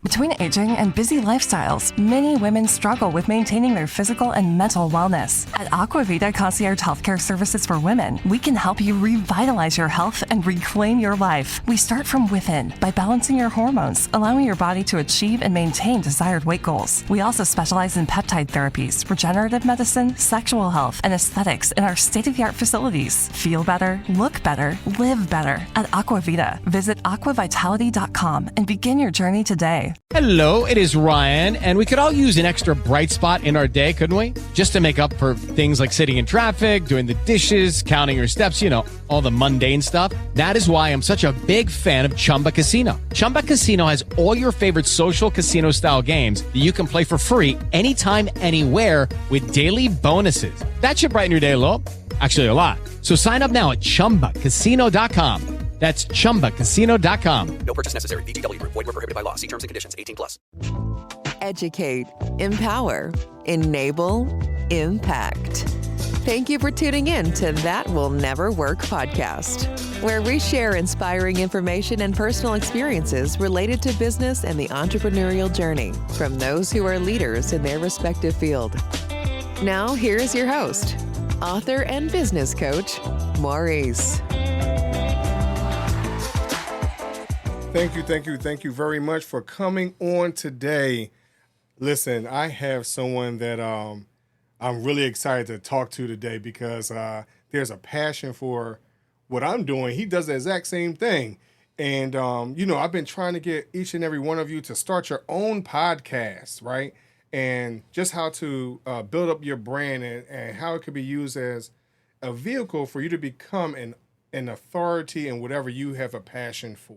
Between aging and busy lifestyles, many women struggle with maintaining their physical and mental wellness. At Aquavita Concierge Healthcare Services for Women, we can help you revitalize your health and reclaim your life. We start from within by balancing your hormones, allowing your body to achieve and maintain desired weight goals. We also specialize in peptide therapies, regenerative medicine, sexual health, and aesthetics in our state-of-the-art facilities. Feel better, look better, live better. At Aquavita, visit aquavitality.com and begin your journey today. Hello, it is Ryan, and we could all use an extra bright spot in our day, couldn't we? Just to make up for things like sitting in traffic, doing the dishes, counting your steps, you know, all the mundane stuff. That is why I'm such a big fan of Chumba Casino. Chumba Casino has all your favorite social casino-style games that you can play for free anytime, anywhere with daily bonuses. That should brighten your day a little. Actually, a lot. So sign up now at ChumbaCasino.com. That's ChumbaCasino.com. No purchase necessary. VGW Group. Void where prohibited by law. See terms and conditions. 18+. Educate, empower, enable, impact. Thank you for tuning in to That Will Never Work podcast, where we share inspiring information and personal experiences related to business and the entrepreneurial journey from those who are leaders in their respective field. Now, here is your host, author and business coach, Maurice. Thank you very much for coming on today. Listen, I have someone that I'm really excited to talk to today because there's a passion for what I'm doing. He does the exact same thing. And, I've been trying to get each and every one of you to start your own podcast, right? And just how to build up your brand and how it could be used as a vehicle for you to become an authority in whatever you have a passion for.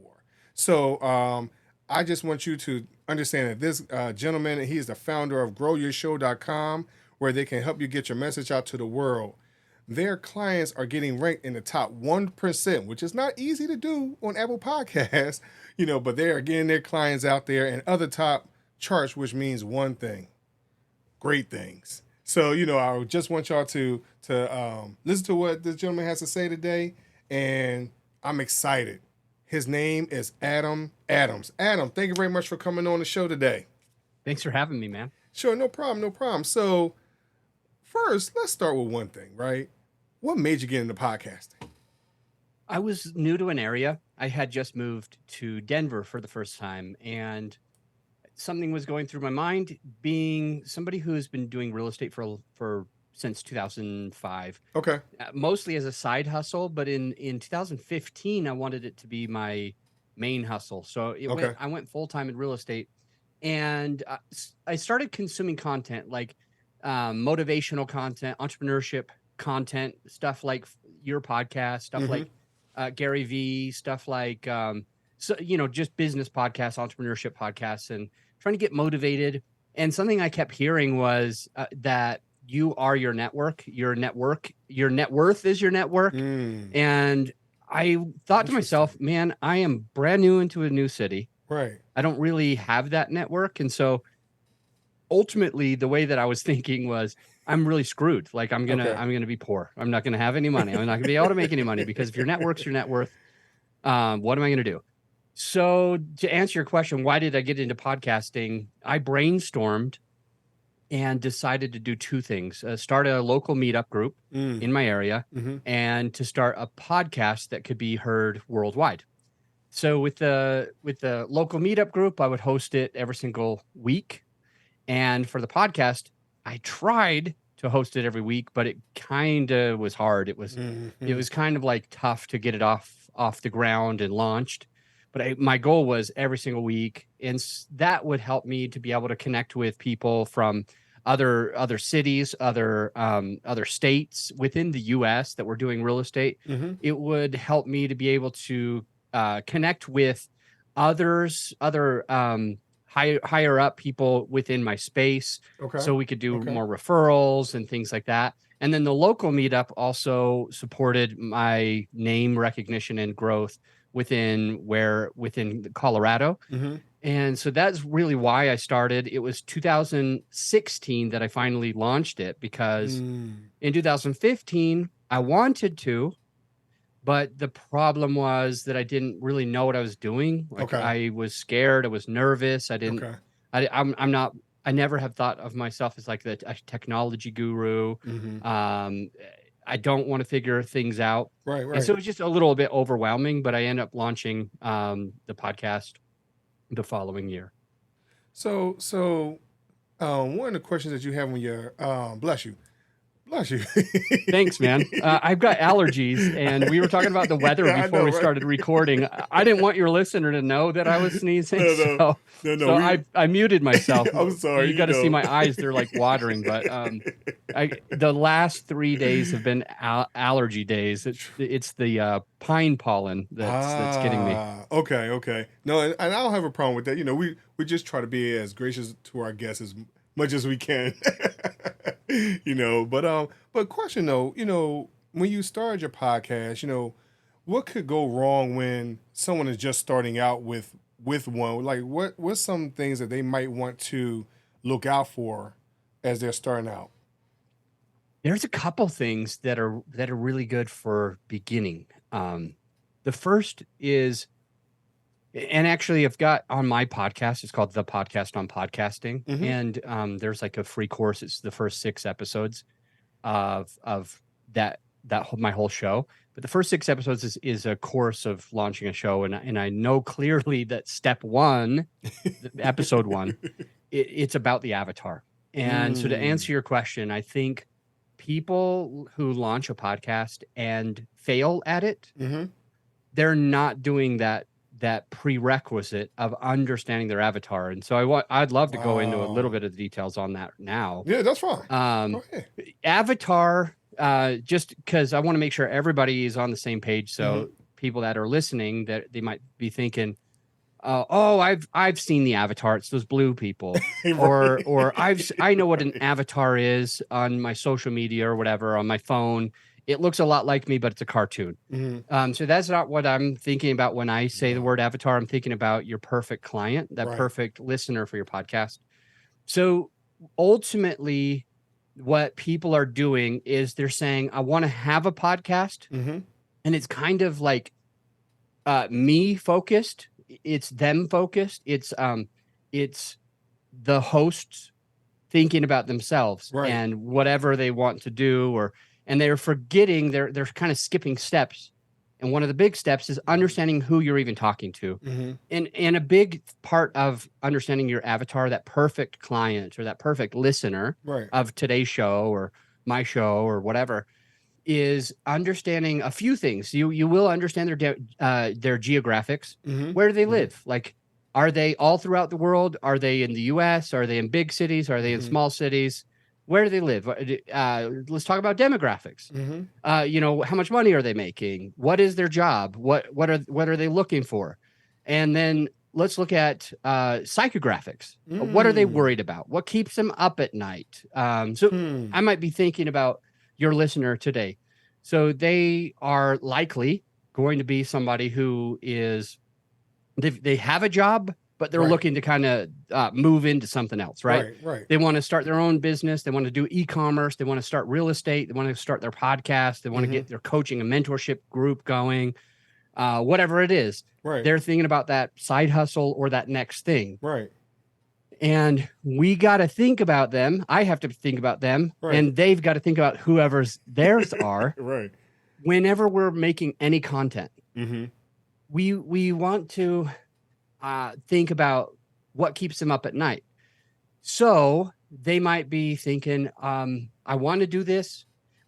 So I just want you to understand that this gentleman, he is the founder of GrowYourShow.com, where they can help you get your message out to the world. Their clients are getting ranked in the top 1%, which is not easy to do on Apple Podcasts, but they are getting their clients out there in other top charts, which means one thing: great things. So, I just want y'all to listen to what this gentleman has to say today, and I'm excited. His name is Adam Adams. Adam, thank you very much for coming on the show today. Thanks for having me, man. Sure, no problem. So first, let's start with one thing, right? What made you get into podcasting? I was new to an area. I had just moved to Denver for the first time, and something was going through my mind, being somebody who's been doing real estate for since 2005. Okay. Mostly as a side hustle, but in 2015, I wanted it to be my main hustle. So I went full-time in real estate, and I started consuming content like motivational content, entrepreneurship content, stuff like your podcast, stuff like Gary V, stuff like, just business podcasts, entrepreneurship podcasts, and trying to get motivated. And something I kept hearing was that you are your network, your net worth is your network. And I thought to myself, man, I am brand new into a new city. Right. I don't really have that network. And so ultimately the way that I was thinking was, I'm really screwed. Like I'm going to be poor. I'm not going to have any money. I'm not gonna be able to make any money, because if your network's your net worth, what am I going to do? So to answer your question, why did I get into podcasting? I brainstormed and decided to do two things: start a local meetup group in my area, and to start a podcast that could be heard worldwide. So with the local meetup group, I would host it every single week. And for the podcast, I tried to host it every week, but it kind of was hard. It was kind of like tough to get it off the ground and launched. But my goal was every single week, and that would help me to be able to connect with people from other cities, other states within the U.S. that were doing real estate. It would help me to be able to connect with other higher up people within my space. So we could do more referrals and things like that. And then the local meetup also supported my name recognition and growth within Colorado. And so that's really why I started. It was 2016 that I finally launched it, because in 2015 I wanted to, But the problem was that I didn't really know what I was doing. Like I was scared. I was nervous. I didn't, I'm not, I never have thought of myself as like a technology guru. I don't want to figure things out. Right. And so it was just a little bit overwhelming, but I ended up launching the podcast the following year. So one of the questions that you have when you're, bless you. Thanks, man. I've got allergies, and we were talking about the weather before we started recording. I didn't want your listener to know that I was sneezing, so I muted myself. I'm sorry. You got to see my eyes; they're like watering. But the last 3 days have been allergy days. It's the pine pollen that's getting me. Okay. No, and I don't have a problem with that. We just try to be as gracious to our guests as much as we can. But question though, when you started your podcast, what could go wrong when someone is just starting out with one? Like what's some things that they might want to look out for as they're starting out? There's a couple things that are really good for beginning. The first is, and actually I've got on my podcast, it's called The Podcast on Podcasting. And there's like a free course. It's the first 6 episodes of that my whole show. But the first 6 episodes is a course of launching a show. And I know clearly that step 1, episode 1, it's about the avatar. And so to answer your question, I think people who launch a podcast and fail at it, they're not doing that prerequisite of understanding their avatar. And so I'd love to go into a little bit of the details on that now. Yeah, that's fine. Avatar, just because I want to make sure everybody is on the same page. So people that are listening, that they might be thinking, I've seen the avatar. It's those blue people, or I know what an avatar is on my social media or whatever on my phone. It looks a lot like me, but it's a cartoon. So that's not what I'm thinking about when I say the word avatar. I'm thinking about your perfect client, that perfect listener for your podcast. So ultimately, what people are doing is they're saying, I want to have a podcast. And it's kind of like me focused. It's them focused. It's the hosts thinking about themselves and whatever they want to do, and they're forgetting, they're kind of skipping steps. And one of the big steps is understanding who you're even talking to. And a big part of understanding your avatar, that perfect client or that perfect listener of today's show or my show or whatever, is understanding a few things. You will understand their geographics. Where do they live? Like, are they all throughout the world? Are they in the US? Are they in big cities? Are they in small cities? Where do they live? Let's talk about demographics. How much money are they making? What is their job? What are they looking for? And then let's look at psychographics. What are they worried about? What keeps them up at night? I might be thinking about your listener today. So they are likely going to be somebody who is, they have a job, but they're looking to kind of move into something else, right? They want to start their own business. They want to do e-commerce. They want to start real estate. They want to start their podcast. They want to get their coaching and mentorship group going, whatever it is. They're thinking about that side hustle or that next thing. And we got to think about them. I have to think about them, and they've got to think about whoever's theirs are. Whenever we're making any content, we want to think about what keeps them up at night. So they might be thinking, I want to do this,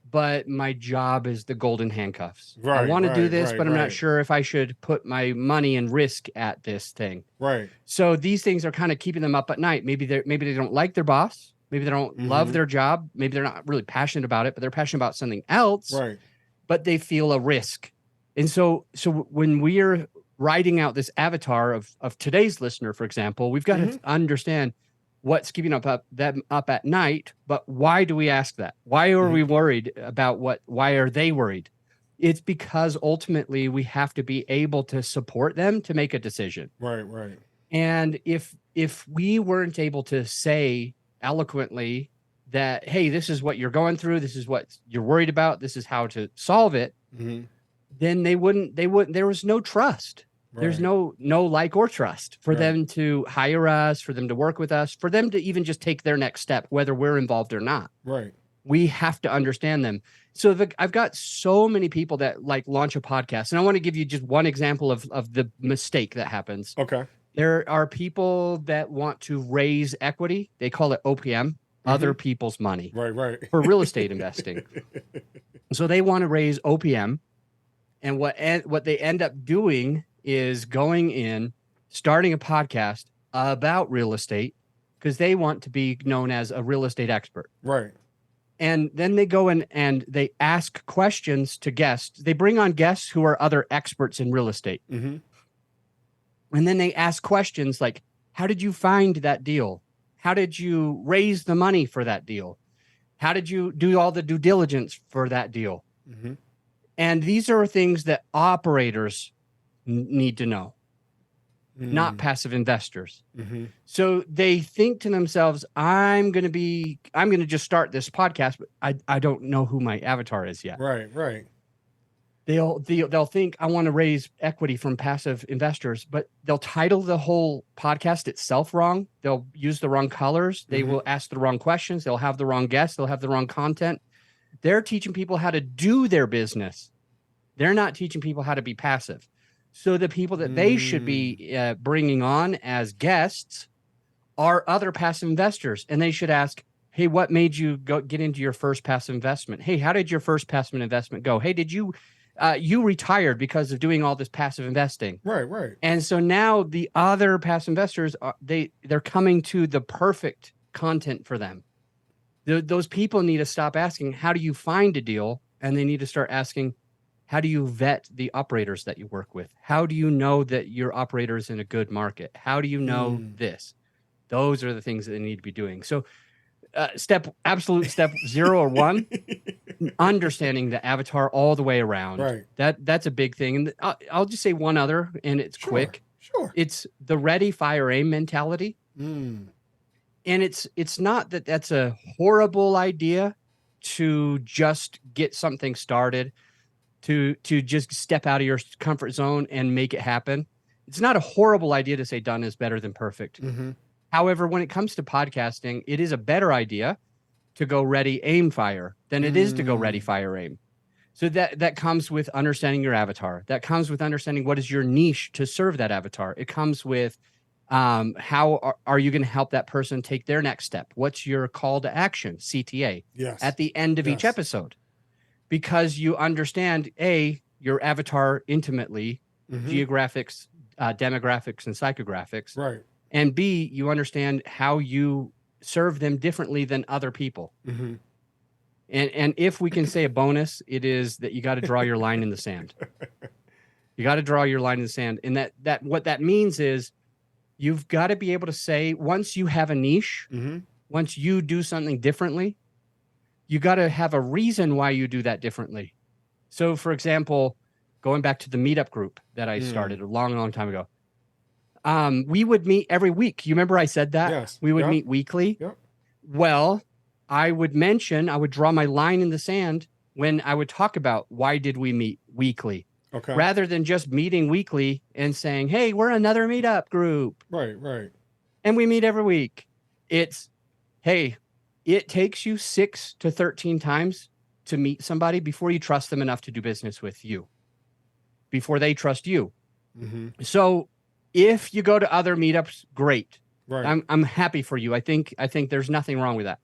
but my job is the golden handcuffs. I want to do this, but I'm not sure if I should put my money and risk at this thing. So these things are kind of keeping them up at night. Maybe they don't like their boss. Maybe they don't love their job. Maybe they're not really passionate about it, but they're passionate about something else. But they feel a risk. And so when we are writing out this avatar of today's listener, for example, we've got to understand what's keeping them up at night. But why do we ask that? Why are we worried about why are they worried? It's because ultimately we have to be able to support them to make a decision. And if we weren't able to say eloquently that, hey, this is what you're going through, this is what you're worried about, this is how to solve it, then they wouldn't, there was no trust. There's no like or trust for them to hire us, for them to work with us, for them to even just take their next step, whether we're involved or not. Right. We have to understand them. So I've got so many people that like launch a podcast, and I want to give you just one example of the mistake that happens. Okay. There are people that want to raise equity. They call it OPM, other people's money. Right. For real estate investing. So they want to raise OPM, and what they end up doing is going in, starting a podcast about real estate because they want to be known as a real estate expert. Right. And then they go in and they ask questions to guests. They bring on guests who are other experts in real estate. Mm-hmm. And then they ask questions like, how did you find that deal? How did you raise the money for that deal? How did you do all the due diligence for that deal? Mm-hmm. And these are things that operators need to know, not passive investors. Mm-hmm. So they think to themselves, I'm going to just start this podcast, but I don't know who my avatar is yet. Right. They'll think I want to raise equity from passive investors, but they'll title the whole podcast itself wrong. They'll use the wrong colors. They will ask the wrong questions. They'll have the wrong guests. They'll have the wrong content. They're teaching people how to do their business. They're not teaching people how to be passive. So the people that they should be bringing on as guests are other passive investors. And they should ask, hey, what made you get into your first passive investment? Hey, how did your first passive investment go? Hey, did you retired because of doing all this passive investing? Right. And so now the other passive investors, they're coming to the perfect content for them. Those people need to stop asking, how do you find a deal? And they need to start asking, how do you vet the operators that you work with? How do you know that your operator is in a good market? How do you know this? Those are the things that they need to be doing. So absolute step 0 or 1, understanding the avatar all the way around. Right. That's a big thing. And I'll just say one other, and it's quick. Sure. It's the ready, fire, aim mentality. And it's not that that's a horrible idea to just get something started, to just step out of your comfort zone and make it happen. It's not a horrible idea to say done is better than perfect. However, when it comes to podcasting, it is a better idea to go ready, aim, fire than it is to go ready, fire, aim. So that comes with understanding your avatar. That comes with understanding what is your niche to serve that avatar. It comes with how are you going to help that person take their next step? What's your call to action, CTA, at the end of each episode? Because you understand, A, your avatar intimately, geographics, demographics, and psychographics. Right. And B, you understand how you serve them differently than other people. And if we can say a bonus, it is that you got to draw your line in the sand. You got to draw your line in the sand. And that what that means is you've got to be able to say, once you have a niche, once you do something differently, you got to have a reason why you do that differently. So, for example, going back to the meetup group that I started a long time ago, we would meet every week. You remember I said that? Yes. We would meet weekly. Yep. Well, I would draw my line in the sand when I would talk about why did we meet weekly, rather than just meeting weekly and saying, hey, we're another meetup group. Right. And we meet every week. It's, hey, it takes you 6 to 13 times to meet somebody before you trust them enough to do business with you, before they trust you. So if you go to other meetups, great. Right. I'm happy for you. I think there's nothing wrong with that.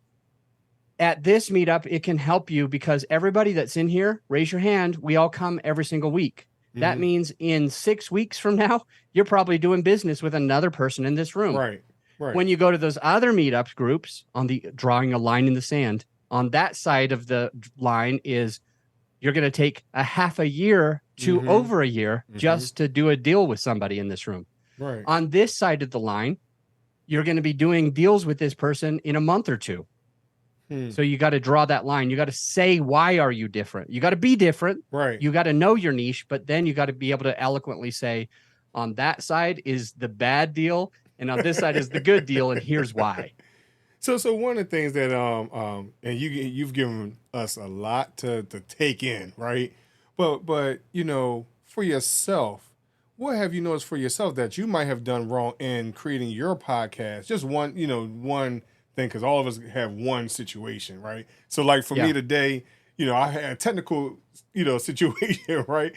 At this meetup, it can help you because everybody that's in here, raise your hand. We all come every single week. That means in 6 weeks from now, you're probably doing business with another person in this room. Right. When you go to those other meetup groups, on the drawing a line in the sand, on that side of the line is you're going to take a half a year to over a year just to do a deal with somebody in this room. Right. On this side of the line, you're going to be doing deals with this person in a month or two. So you got to draw that line. You got to say, why are you different? You got to be different. Right. You got to know your niche, but then you got to be able to eloquently say, on that side is the bad deal, and on this side is the good deal, and here's why. So one of the things that and you've given us a lot to take in, right? But for yourself, what have you noticed for yourself that you might have done wrong in creating your podcast? Just one thing, because all of us have one situation, right? So like for me today, I had a technical, situation, right?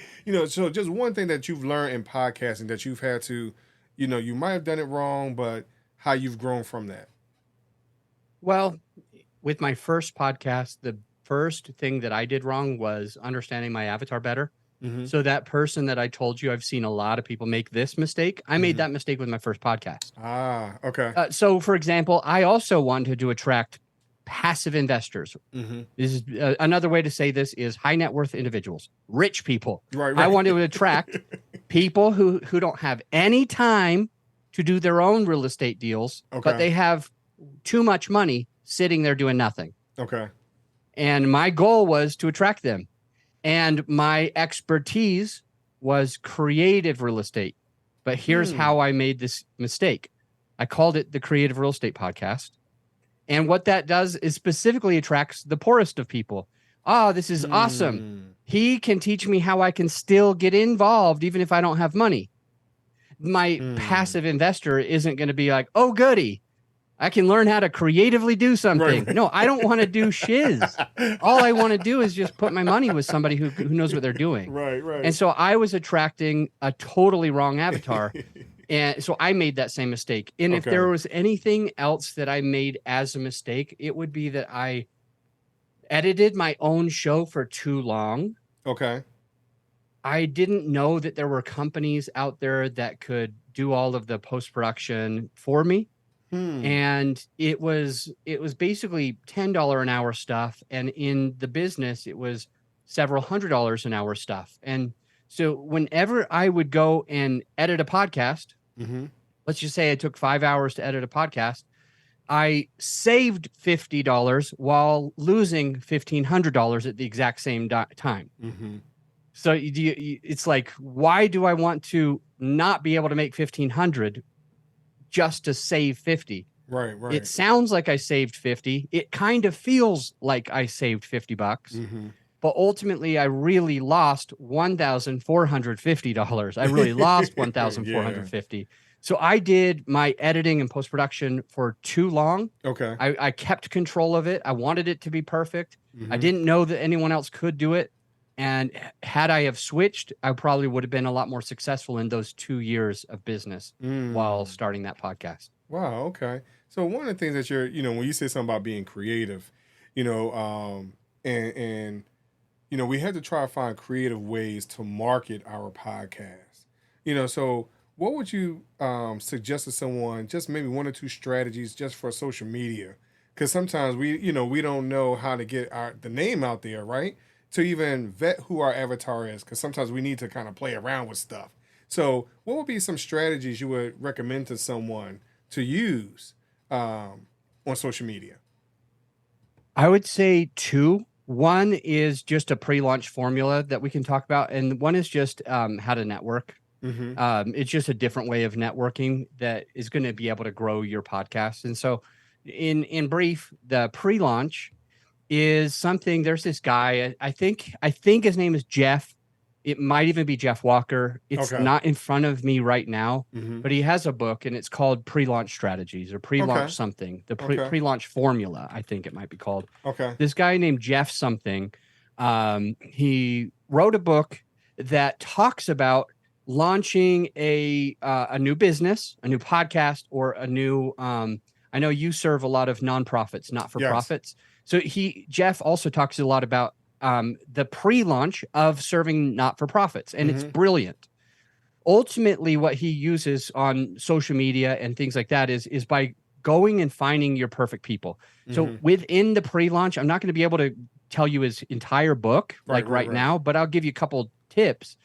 So just one thing that you've learned in podcasting that you've had to, you might have done it wrong, but how you've grown from that. Well, with my first podcast, the first thing that I did wrong was understanding my avatar better. Mm-hmm. So that person that I told you, I've seen a lot of people make this mistake. I made that mistake with my first podcast. Ah, okay. So, for example, I also wanted to attract passive investors. Mm-hmm. This is another way to say this is high net worth individuals, rich people. Right. I wanted to attract people who don't have any time to do their own real estate deals, but they have too much money sitting there doing nothing. Okay. And my goal was to attract them. And my expertise was creative real estate. But here's how I made this mistake. I called it the Creative Real Estate Podcast. And what that does is specifically attracts the poorest of people. Oh, this is awesome. He can teach me how I can still get involved even if I don't have money. My passive investor isn't going to be like, oh, goody, I can learn how to creatively do something. Right. No, I don't want to do shiz. All I want to do is just put my money with somebody who knows what they're doing. Right. And so I was attracting a totally wrong avatar. And so I made that same mistake. And if there was anything else that I made as a mistake, it would be that I edited my own show for too long. Okay. I didn't know that there were companies out there that could do all of the post-production for me. And it was basically $10 an hour stuff. And in the business, it was several $100s an hour stuff. And so whenever I would go and edit a podcast, let's just say I took 5 hours to edit a podcast, I saved $50 while losing $1,500 at the exact same time. So it's like, why do I want to not be able to make $1,500 just to save 50? Right. It sounds like I saved 50. It kind of feels like I saved $50, but ultimately I really lost $1,450. I really lost $1,450. So I did my editing and post-production for too long. Okay. I kept control of it. I wanted it to be perfect. I didn't know that anyone else could do it. And had I have switched, I probably would have been a lot more successful in those 2 years of business while starting that podcast. Wow. Okay. So one of the things that you're, when you say something about being creative, and we had to try to find creative ways to market our podcast. So what would you suggest to someone, just maybe one or two strategies just for social media? Because sometimes we don't know how to get the name out there, right? To even vet who our avatar is, because sometimes we need to kind of play around with stuff. So what would be some strategies you would recommend to someone to use on social media? I would say two. One is just a pre-launch formula that we can talk about, and one is just how to network. It's just a different way of networking that is going to be able to grow your podcast. And so in brief, the pre-launch is something. There's this guy, I think his name is Jeff. It might even be Jeff Walker. It's not in front of me right now, but he has a book and it's called Pre-Launch Strategies or Pre-Launch something. The Pre-Launch Formula, I think it might be called. This guy named Jeff something, he wrote a book that talks about launching a new business, a new podcast, or a new, I know you serve a lot of nonprofits, not-for-profits. Yes. So Jeff also talks a lot about the pre-launch of serving not-for-profits, and it's brilliant. Ultimately, what he uses on social media and things like that is by going and finding your perfect people. So within the pre-launch, I'm not going to be able to tell you his entire book right now, but I'll give you a couple tips.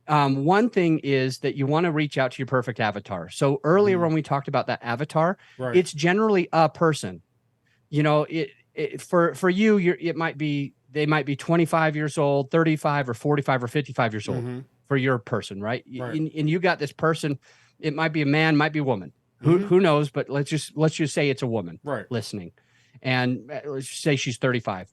One thing is that you want to reach out to your perfect avatar. So earlier when we talked about that avatar, it's generally a person. For you, they might be 25 years old, 35 or 45 or 55 years old for your person, right? And you got this person. It might be a man, might be a woman. Who knows? But let's just say it's a woman listening. and let's say she's 35.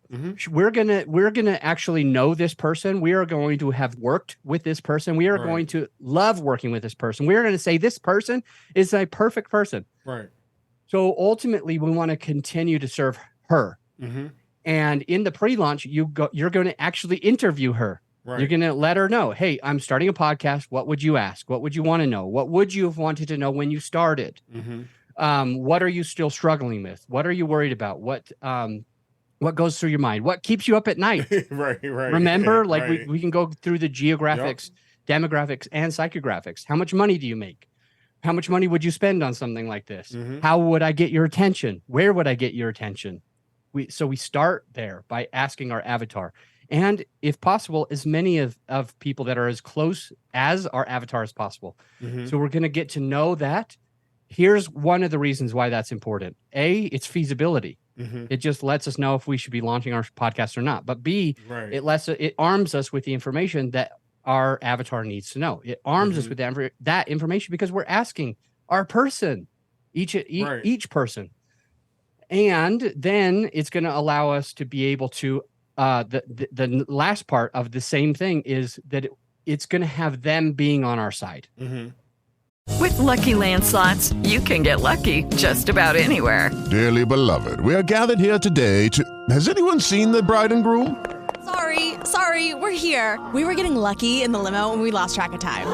We're gonna actually know this person. We are going to have worked with this person. We are going to love working with this person. We are going to say this person is a perfect person. Right. So ultimately, we want to continue to serve her. And in the pre-launch, you're going to actually interview her. Right. You're going to let her know, hey, I'm starting a podcast. What would you ask? What would you want to know? What would you have wanted to know when you started? What are you still struggling with? What are you worried about? What goes through your mind? What keeps you up at night? Right. Remember, like we can go through the geographics, demographics, and psychographics. How much money do you make? How much money would you spend on something like this? How would I get your attention? Where would I get your attention? So we start there by asking our avatar. And if possible, as many of people that are as close as our avatar as possible. So we're going to get to know that. Here's one of the reasons why that's important. A, it's feasibility. It just lets us know if we should be launching our podcast or not. But B, it arms us with the information that our avatar needs to know. It arms us with that information because we're asking our person, each person. And then it's going to allow us to be able to the last part of the same thing is that it's going to have them being on our side. With Lucky Land Slots, you can get lucky just about anywhere. Dearly beloved, we are gathered here today to... Has anyone seen the bride and groom? Sorry, we're here. We were getting lucky in the limo and we lost track of time.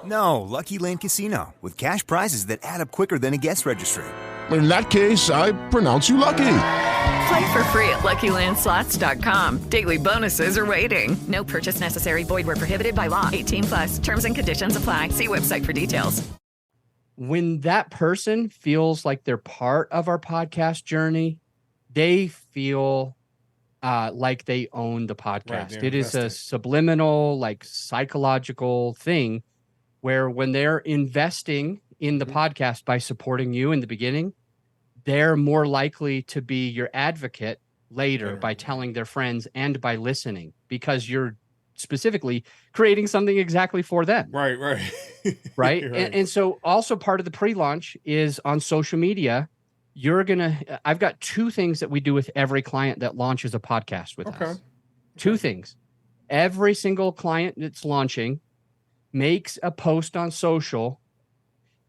No, Lucky Land Casino, with cash prizes that add up quicker than a guest registry. In that case, I pronounce you lucky. Play for free at LuckyLandSlots.com. Daily bonuses are waiting. No purchase necessary. Void where prohibited by law. 18+. Terms and conditions apply. See website for details. When that person feels like they're part of our podcast journey, they feel like they own the podcast. Right, it is a subliminal, like psychological thing where when they're investing in the podcast by supporting you in the beginning, they're more likely to be your advocate later by telling their friends and by listening because you're specifically creating something exactly for them. Right. Right. And so also part of the pre-launch is on social media. I've got two things that we do with every client that launches a podcast with us. Two things. Every single client that's launching makes a post on social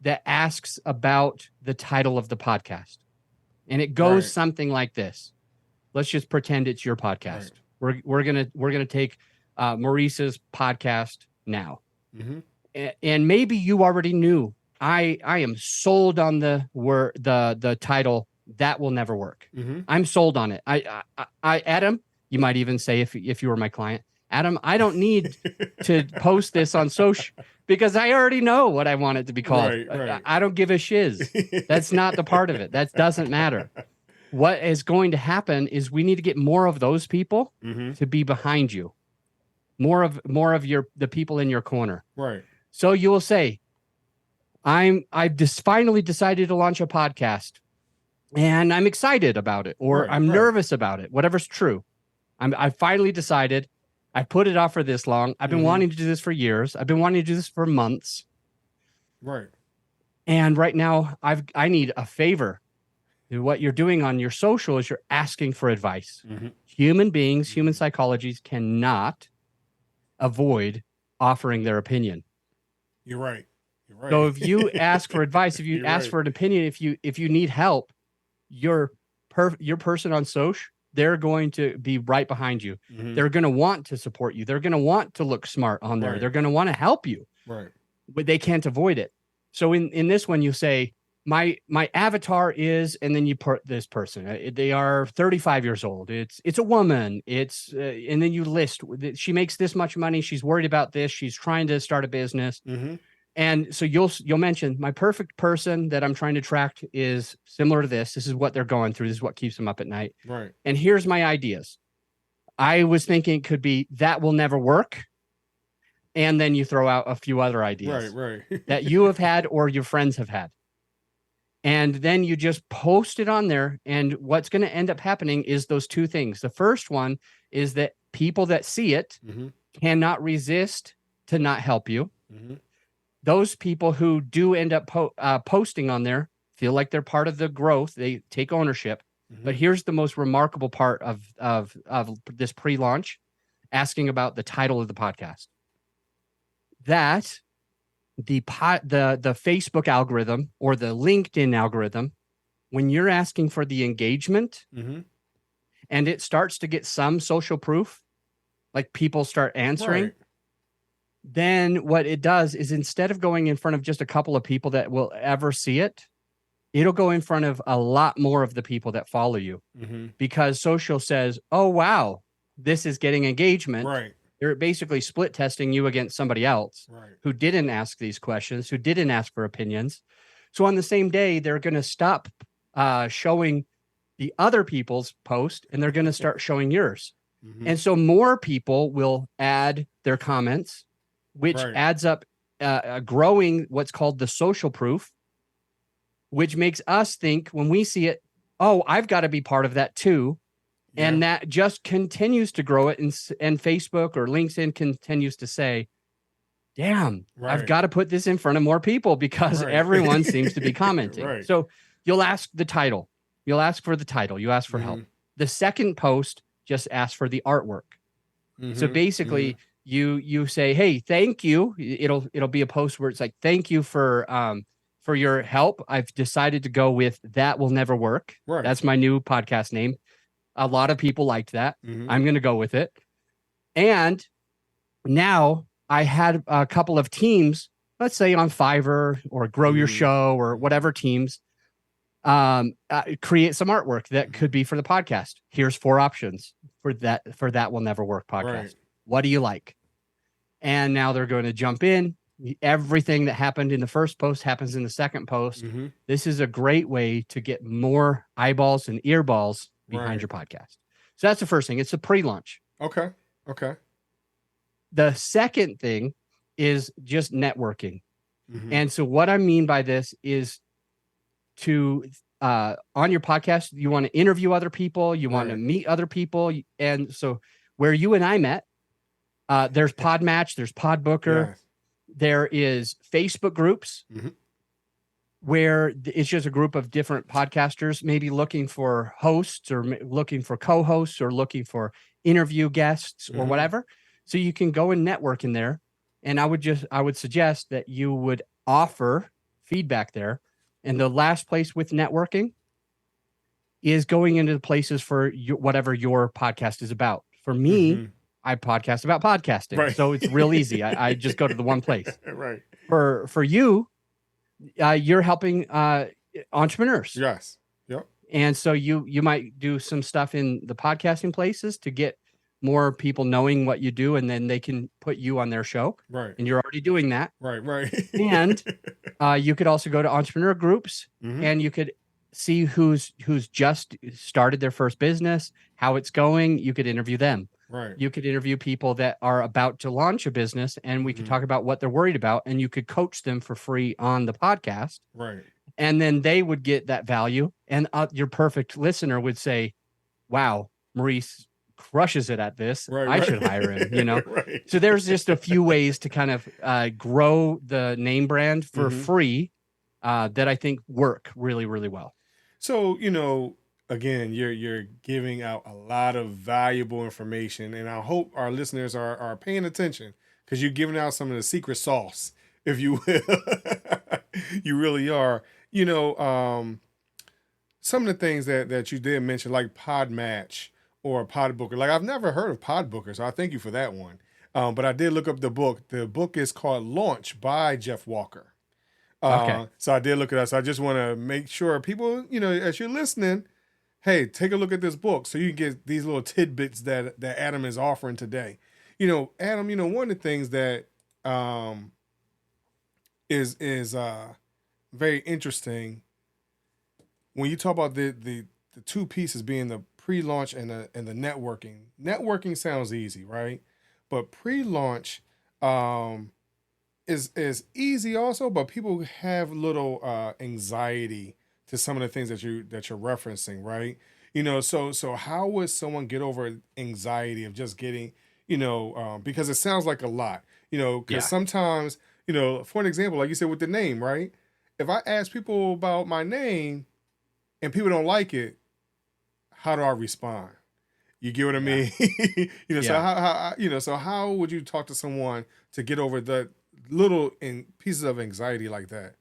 that asks about the title of the podcast. And it goes something like this. Let's just pretend it's your podcast. We're gonna take Maurice's podcast now. And maybe you already knew I am sold on the title That Will Never Work. I'm sold on it. I Adam, you might even say if you were my client, Adam, I don't need to post this on social because I already know what I want it to be called. Right. I don't give a shiz. That's not the part of it. That doesn't matter. What is going to happen is we need to get more of those people to be behind you. More of the people in your corner. Right. So you will say, I've just finally decided to launch a podcast and I'm excited about it, or I'm nervous about it, whatever's true. I finally decided. I put it off for this long. I've been wanting to do this for years. I've been wanting to do this for months. Right. And right now I need a favor. What you're doing on your social is you're asking for advice. Human beings, human psychologies cannot avoid offering their opinion. You're right. So if you ask for advice, if you ask for an opinion, if you need help, your person on social, they're going to be right behind you. They're going to want to support you. They're going to want to look smart on there. They're going to want to help you. Right. But they can't avoid it. So in this one, you say, my avatar is, and then you put this person. They are 35 years old. It's a woman. And then you list. She makes this much money. She's worried about this. She's trying to start a business. And so you'll mention my perfect person that I'm trying to attract is similar to this. This is what they're going through. This is what keeps them up at night. Right. And here's my ideas. I was thinking it could be That Will Never Work. And then you throw out a few other ideas that you have had or your friends have had. And then you just post it on there. And what's going to end up happening is those two things. The first one is that people that see it cannot resist to not help you. Those people who do end up posting on there feel like they're part of the growth. They take ownership. But here's the most remarkable part of this pre-launch, asking about the title of the podcast. That the Facebook algorithm or the LinkedIn algorithm, when you're asking for the engagement and it starts to get some social proof, like people start answering, then what it does is instead of going in front of just a couple of people that will ever see it, it'll go in front of a lot more of the people that follow you because social says, oh, wow, this is getting engagement. Right. They're basically split testing you against somebody else who didn't ask these questions, who didn't ask for opinions. So on the same day, they're going to stop showing the other people's post and they're going to start showing yours. And so more people will add their comments, which adds up growing what's called the social proof, which makes us think when we see it, oh, I've got to be part of that too. Yeah. And that just continues to grow it. And Facebook or LinkedIn continues to say, damn, I've got to put this in front of more people because everyone seems to be commenting. So you'll ask the title. You'll ask for the title. You ask for help. The second post just asks for the artwork. So basically you say, hey, thank you. It'll be a post where it's like, thank you for your help. I've decided to go with That Will Never Work. That's my new podcast name. A lot of people liked that. I'm going to go with it. And now I had a couple of teams, let's say on Fiverr or Grow Your Show or whatever teams, create some artwork that could be for the podcast. Here's 4 options for That Will Never Work podcast. What do you like? And now they're going to jump in. Everything that happened in the first post happens in the second post. This is a great way to get more eyeballs and earballs behind your podcast. So that's the first thing. It's a pre-launch. Okay. The second thing is just networking. And so what I mean by this is to on your podcast, you want to interview other people, you want to meet other people. And so where you and I met, there's Podmatch, there's Podbooker, there is Facebook groups where it's just a group of different podcasters, maybe looking for hosts or looking for co-hosts or looking for interview guests or whatever. So you can go and network in there. And I would suggest that you would offer feedback there. And the last place with networking is going into the places for whatever your podcast is about. For me, I podcast about podcasting. So it's real easy. I just go to the one place. For you, you're helping entrepreneurs. Yes. Yep. And so you might do some stuff in the podcasting places to get more people knowing what you do, and then they can put you on their show. And you're already doing that. And you could also go to entrepreneur groups and you could see who's just started their first business, how it's going. You could interview them. You could interview people that are about to launch a business, and we could talk about what they're worried about, and you could coach them for free on the podcast. And then they would get that value, and your perfect listener would say, wow, Maurice crushes it at this. I should hire him, So there's just a few ways to kind of grow the name brand for free that I think work really, really well. So, again, you're giving out a lot of valuable information, and I hope our listeners are paying attention because you're giving out some of the secret sauce, if you will. You really are. Some of the things that you did mention, like Podmatch or Podbooker. Like, I've never heard of Podbooker, so I thank you for that one. But I did look up the book. The book is called Launch by Jeff Walker. So I did look it up. So I just want to make sure people, as you're listening, hey, take a look at this book so you can get these little tidbits that Adam is offering today. Adam, one of the things that is very interesting when you talk about the two pieces being the pre-launch and the networking. Networking sounds easy, right? But pre-launch is easy also, but people have little anxiety to some of the things that you're referencing, right? So how would someone get over anxiety of just getting, because it sounds like a lot, because sometimes, for an example, like you said with the name, right? If I ask people about my name and people don't like it, how do I respond? You get what I mean? So how would you talk to someone to get over the little pieces of anxiety like that?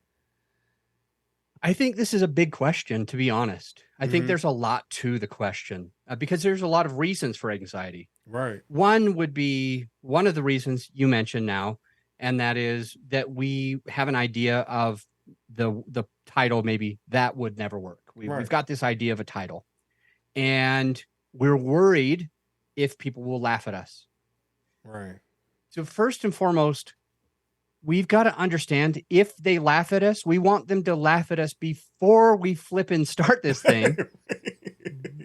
I think this is a big question, to be honest. I think there's a lot to the question because there's a lot of reasons for anxiety. Right. One would be one of the reasons you mentioned now, and that is that we have an idea of the title, maybe that would never work. We've got this idea of a title, and we're worried if people will laugh at us. Right. So first and foremost, we've got to understand if they laugh at us, we want them to laugh at us before we flip and start this thing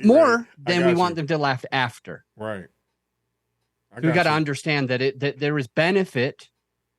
more than we want them to laugh after. Right. We got to understand that there is benefit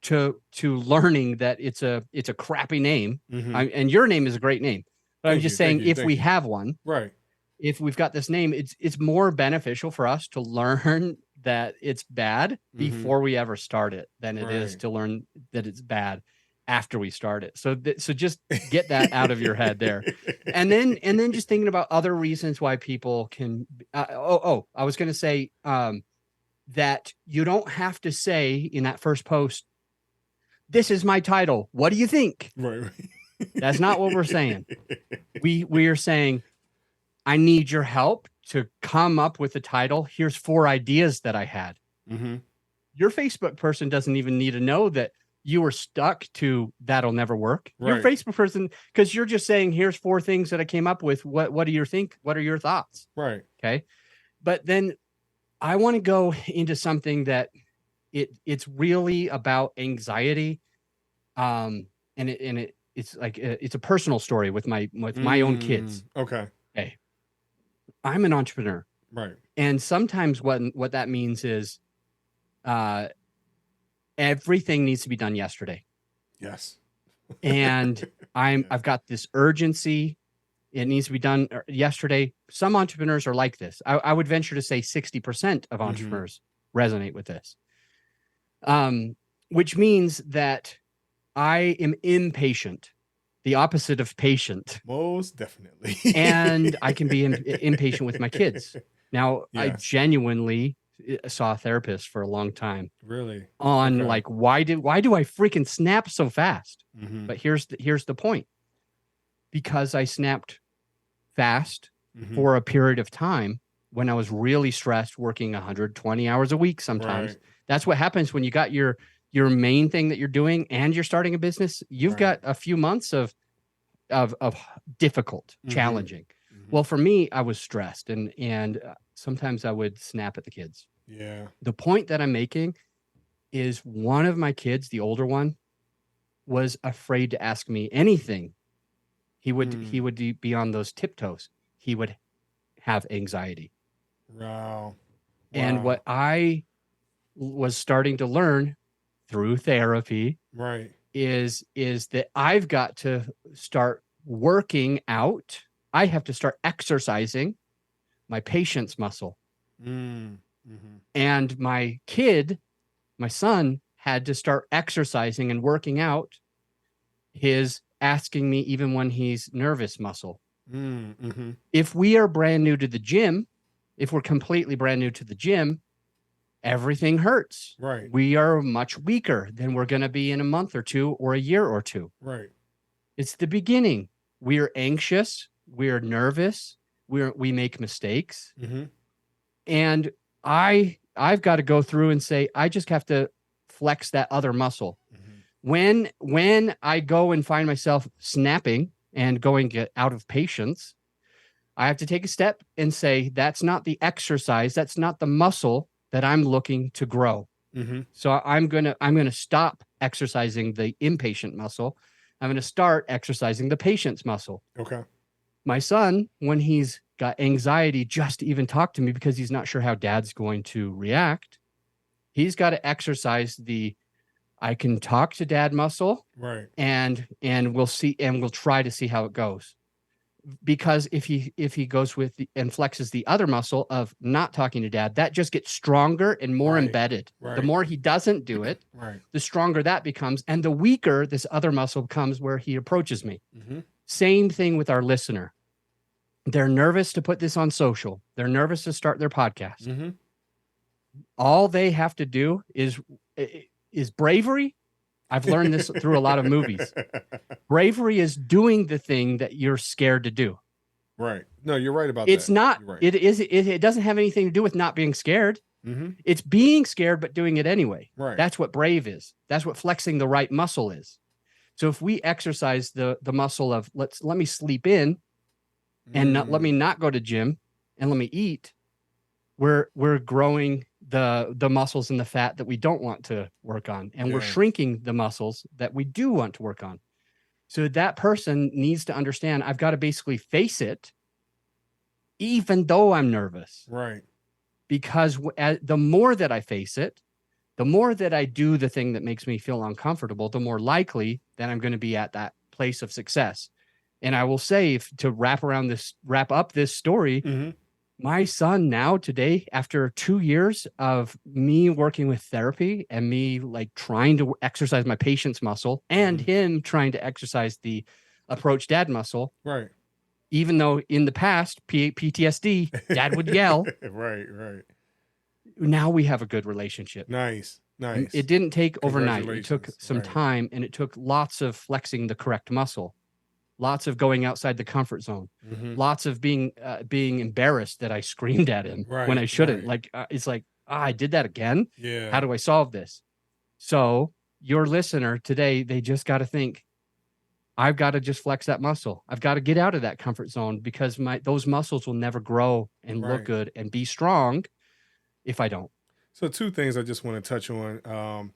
to learning that it's a crappy name. And your name is a great name, but I'm just saying if we have one, right. If we've got this name, it's more beneficial for us to learn that it's bad before we ever start it than it is to learn that it's bad after we start it. So just get that out of your head there. And then just thinking about other reasons why people can, I was going to say that you don't have to say in that first post, this is my title. What do you think? Right. That's not what we're saying. We are saying, I need your help to come up with a title. Here's 4 ideas that I had. Your Facebook person doesn't even need to know that you were stuck to that'll never work. Right. Your Facebook person, because you're just saying, here's 4 things that I came up with. What do you think? What are your thoughts? Right. Okay. But then I want to go into something that it's really about anxiety. It's like it's a personal story with my own kids. Okay. I'm an entrepreneur. Right. And sometimes what that means is everything needs to be done yesterday. Yes. And I've got this urgency. It needs to be done yesterday. Some entrepreneurs are like this. I would venture to say 60% of entrepreneurs resonate with this. Which means that I am impatient. The opposite of patient. Most definitely. And I can be impatient with my kids. Now, I genuinely saw a therapist for a long time. Really? On like, why do I freaking snap so fast? But here's the point. Because I snapped fast for a period of time when I was really stressed, working 120 hours a week sometimes. Right. That's what happens when you got your main thing that you're doing and you're starting a business. You've got a few months of difficult, challenging. Well, for me, I was stressed and sometimes I would snap at the kids. Yeah. The point that I'm making is one of my kids, the older one, was afraid to ask me anything. He would be on those tiptoes. He would have anxiety. Wow. And what I was starting to learn through therapy, right, is that I've got to start working out. I have to start exercising my patience muscle. And my son had to start exercising and working out his asking me even when he's nervous muscle. If we are brand new to the gym, if we're completely brand new to the gym, everything hurts. Right. We are much weaker than we're going to be in a month or two or a year or two. Right. It's the beginning. We're anxious. We're nervous. We make mistakes. And I've got to go through and say, I just have to flex that other muscle. When I go and find myself snapping and going out of patience, I have to take a step and say, that's not the exercise. That's not the muscle that I'm looking to grow. So I'm gonna stop exercising the impatient muscle. I'm gonna start exercising the patience muscle. Okay. My son, when he's got anxiety just to even talk to me because he's not sure how dad's going to react, he's got to exercise the I can talk to dad muscle. Right. And we'll see, and we'll try to see how it goes. Because if he goes with and flexes the other muscle of not talking to dad, that just gets stronger and more embedded. The more he doesn't do it, the stronger that becomes, and the weaker this other muscle becomes where he approaches me. Same thing with our listener. They're nervous to put this on social. They're nervous to start their podcast. Mm-hmm. All they have to do is bravery. I've learned this through a lot of movies. Bravery is doing the thing that you're scared to do. Right. No, you're right about it's that. Not, right. It doesn't have anything to do with not being scared. Mm-hmm. It's being scared, but doing it anyway. Right. That's what brave is. That's what flexing the right muscle is. So if we exercise the muscle of let me sleep in and let me not go to gym and let me eat, we're growing the muscles and the fat that we don't want to work on. And we're shrinking the muscles that we do want to work on. So that person needs to understand, I've got to basically face it, even though I'm nervous. Right. Because the more that I face it, the more that I do the thing that makes me feel uncomfortable, the more likely that I'm going to be at that place of success. And I will say, to wrap up this story, my son now today, after 2 years of me working with therapy and me like trying to exercise my patience muscle and him trying to exercise the approach dad muscle. Right. Even though in the past, PTSD, dad would yell. Right. Now we have a good relationship. Nice. It didn't take overnight. It took some time, and it took lots of flexing the correct muscle, lots of going outside the comfort zone, lots of being embarrassed that I screamed at him when I shouldn't. Like it's like, I did that again. Yeah. How do I solve this? So your listener today, they just got to think, I've got to just flex that muscle. I've got to get out of that comfort zone because those muscles will never grow and look good and be strong if I don't. So 2 things I just want to touch on.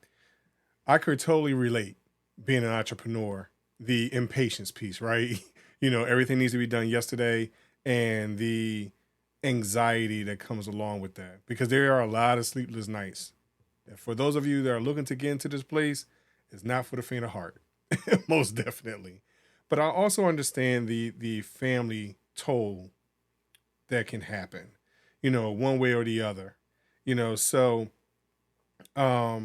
I could totally relate being an entrepreneur, the impatience piece, right? Everything needs to be done yesterday and the anxiety that comes along with that, because there are a lot of sleepless nights. For those of you that are looking to get into this place, it's not for the faint of heart. Most definitely. But I also understand the family toll that can happen, one way or the other. So I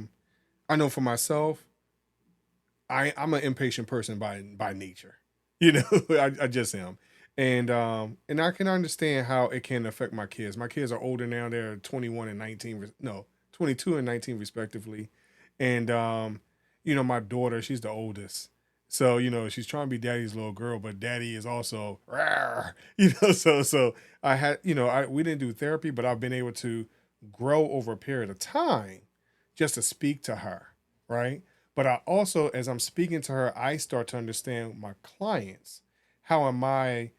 know for myself, I'm an impatient person by nature. I just am. And I can understand how it can affect my kids. My kids are older now. They're 22 and 19 respectively. And my daughter, she's the oldest. So, she's trying to be daddy's little girl, but daddy is also, so I had, we didn't do therapy, but I've been able to grow over a period of time just to speak to her. Right. But I also, as I'm speaking to her, I start to understand my clients. How am I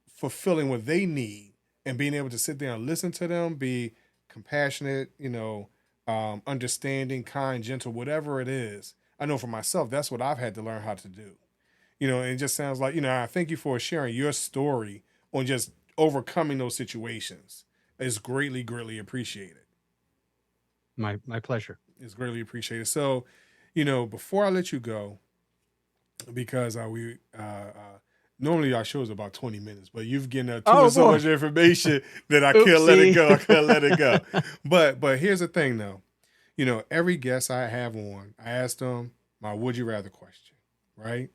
fulfilling what they need and being able to sit there and listen to them, be compassionate, understanding, kind, gentle, whatever it is. I know for myself, that's what I've had to learn how to do. And it just sounds like, I thank you for sharing your story on just overcoming those situations. It's greatly, greatly appreciated. My pleasure. It's greatly appreciated. So, before I let you go, because normally our show is about 20 minutes, but you've given so much information that I can't let it go. I can't let it go. But here's the thing, though. Every guest I have on, I ask them my would you rather question, right?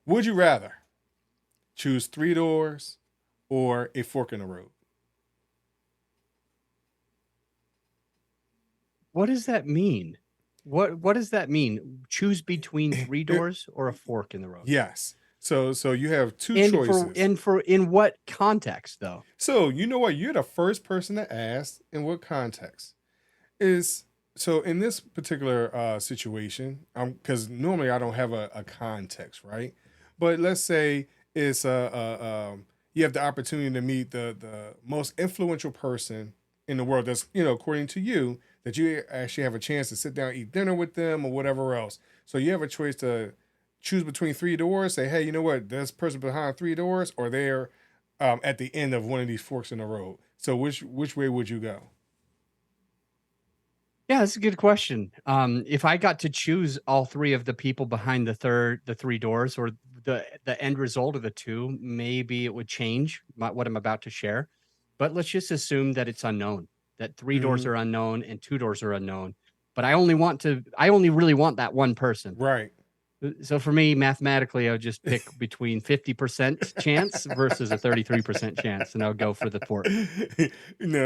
Would you rather choose 3 doors or a fork in the road? What does that mean? What does that mean? Choose between 3 doors or a fork in the road? Yes. So you have 2 choices. In what context, though? So you know what? You're the first person to ask in what context. So in this particular situation, because normally I don't have a context, right? But let's say it's you have the opportunity to meet the most influential person in the world that's, according to you, that you actually have a chance to sit down, eat dinner with them or whatever else. So you have a choice to choose between 3 doors, say, hey, you know what, there's a person behind 3 doors, or they're at the end of one of these forks in the road. So which way would you go? Yeah, that's a good question. If I got to choose all 3 of the people behind the 3 doors, or the end result of the 2, maybe it would change what I'm about to share. But let's just assume that it's unknown, that 3 doors are unknown and 2 doors are unknown. But I only really want that one person. Right. So for me, mathematically, I would just pick between 50% chance versus a 33% chance, and I would go for the port.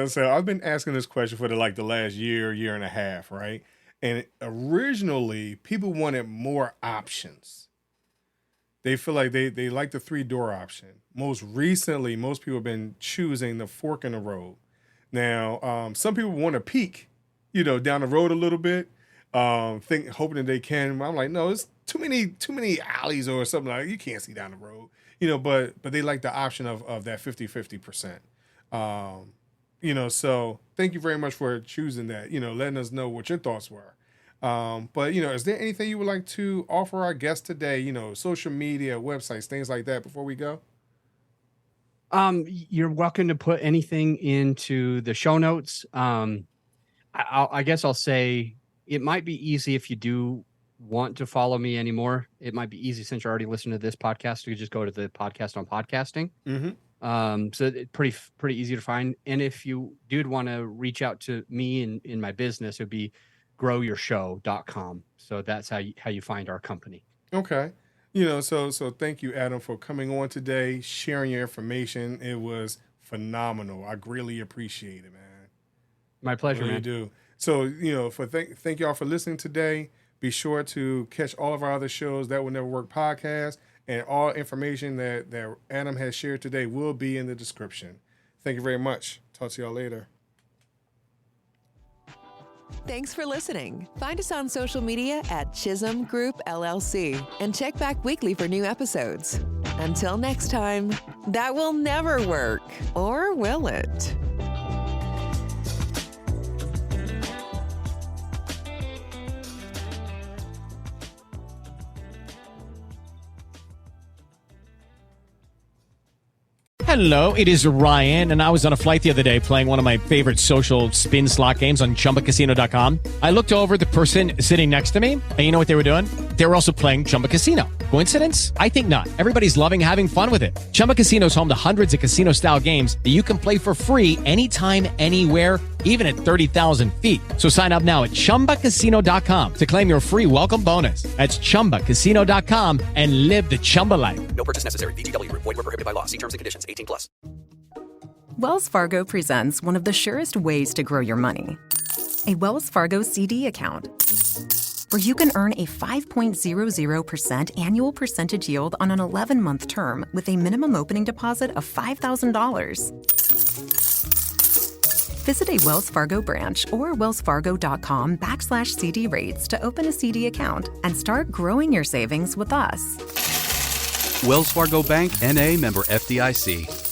So I've been asking this question for the last year and a half, right? And originally, people wanted more options. They feel like they like the 3-door option. Most recently, most people have been choosing the fork in the road. Now, some people want to peek, down the road a little bit, hoping that they can. I'm like, no, it's too many alleys or something like that. You can't see down the road, but they like the option of that 50%. So thank you very much for choosing that, letting us know what your thoughts were. But is there anything you would like to offer our guests today, social media, websites, things like that before we go? You're welcome to put anything into the show notes. I guess I'll say it might be easy if you do want to follow me anymore. It might be easy since you're already listening to this podcast. You could just go to the podcast on podcasting. Mm-hmm. So it's pretty easy to find. And if you did want to reach out to me in my business, it would be growyourshow.com. So that's how you find our company. Okay. So thank you, Adam, for coming on today, sharing your information. It was phenomenal. I greatly appreciate it, man. My pleasure, really man. do. So, thank y'all for listening today. Be sure to catch all of our other shows, That Will Never Work podcast, and all information that Adam has shared today will be in the description. Thank you very much. Talk to y'all later. Thanks for listening. Find us on social media at Chisholm Group LLC and check back weekly for new episodes. Until next time, that will never work, or will it? Hello, it is Ryan, and I was on a flight the other day playing one of my favorite social spin slot games on ChumbaCasino.com. I looked over at the person sitting next to me, and you know what they were doing? They were also playing Chumba Casino. Coincidence? I think not. Everybody's loving having fun with it. Chumba Casino is home to hundreds of casino-style games that you can play for free anytime, anywhere, even at 30,000 feet. So sign up now at ChumbaCasino.com to claim your free welcome bonus. That's ChumbaCasino.com and live the Chumba life. No purchase necessary. VGW Group. Void where prohibited by law. See terms and conditions. 18+. Wells Fargo presents one of the surest ways to grow your money. A Wells Fargo CD account, where you can earn a 5.00% annual percentage yield on an 11-month term with a minimum opening deposit of $5,000. Visit a Wells Fargo branch or wellsfargo.com/CD rates to open a CD account and start growing your savings with us. Wells Fargo Bank, N.A., member FDIC.